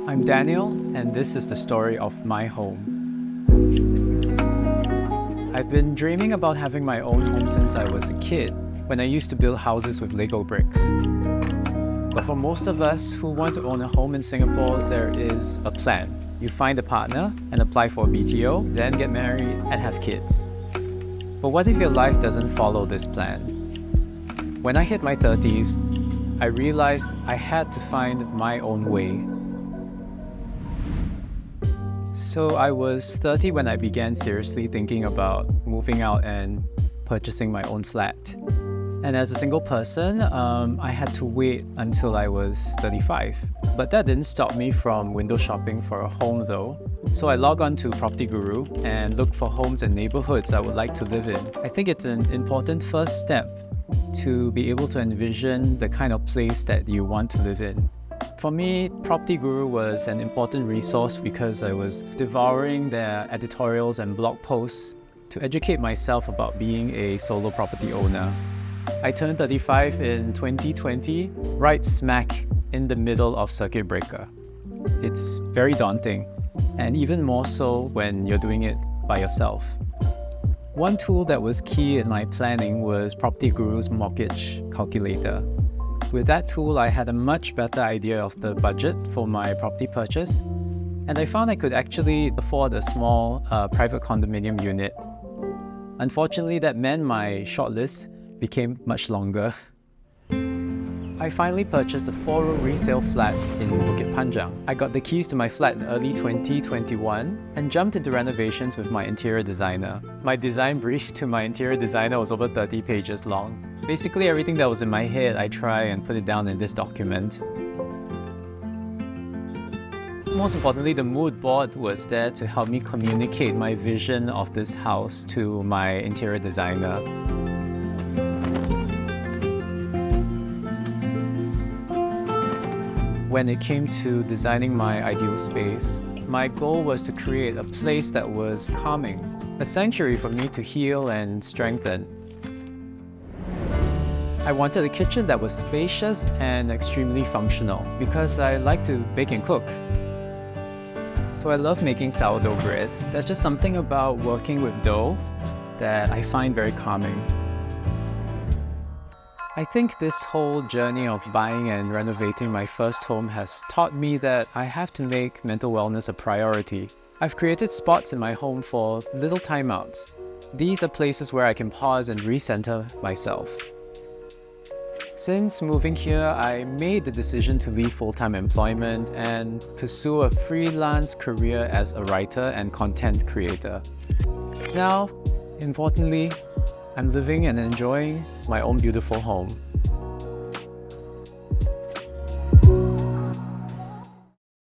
I'm Daniel, and this is the story of my home. I've been dreaming about having my own home since I was a kid, when I used to build houses with Lego bricks. But for most of us who want to own a home in Singapore, there is a plan. You find a partner and apply for a BTO, then get married and have kids. But what if your life doesn't follow this plan? When I hit my 30s, I realized I had to find my own way. So I was 30 when I began seriously thinking about moving out and purchasing my own flat. And as a single person, I had to wait until I was 35. But that didn't stop me from window shopping for a home though. So I log on to PropertyGuru and look for homes and neighborhoods I would like to live in. I think it's an important first step to be able to envision the kind of place that you want to live in. For me, PropertyGuru was an important resource because I was devouring their editorials and blog posts to educate myself about being a solo property owner. I turned 35 in 2020, right smack in the middle of circuit breaker. It's very daunting, and even more so when you're doing it by yourself. One tool that was key in my planning was PropertyGuru's mortgage calculator. With that tool, I had a much better idea of the budget for my property purchase, and I found I could actually afford a small private condominium unit. Unfortunately, that meant my shortlist became much longer. I finally purchased a 4-room resale flat in Bukit Panjang. I got the keys to my flat in early 2021 and jumped into renovations with my interior designer. My design brief to my interior designer was over 30 pages long. Basically, everything that was in my head, I try and put it down in this document. Most importantly, the mood board was there to help me communicate my vision of this house to my interior designer. When it came to designing my ideal space, my goal was to create a place that was calming, a sanctuary for me to heal and strengthen. I wanted a kitchen that was spacious and extremely functional because I like to bake and cook. So I love making sourdough bread. There's just something about working with dough that I find very calming. I think this whole journey of buying and renovating my first home has taught me that I have to make mental wellness a priority. I've created spots in my home for little timeouts. These are places where I can pause and recenter myself. Since moving here, I made the decision to leave full-time employment and pursue a freelance career as a writer and content creator. Now, importantly, I'm living and enjoying my own beautiful home.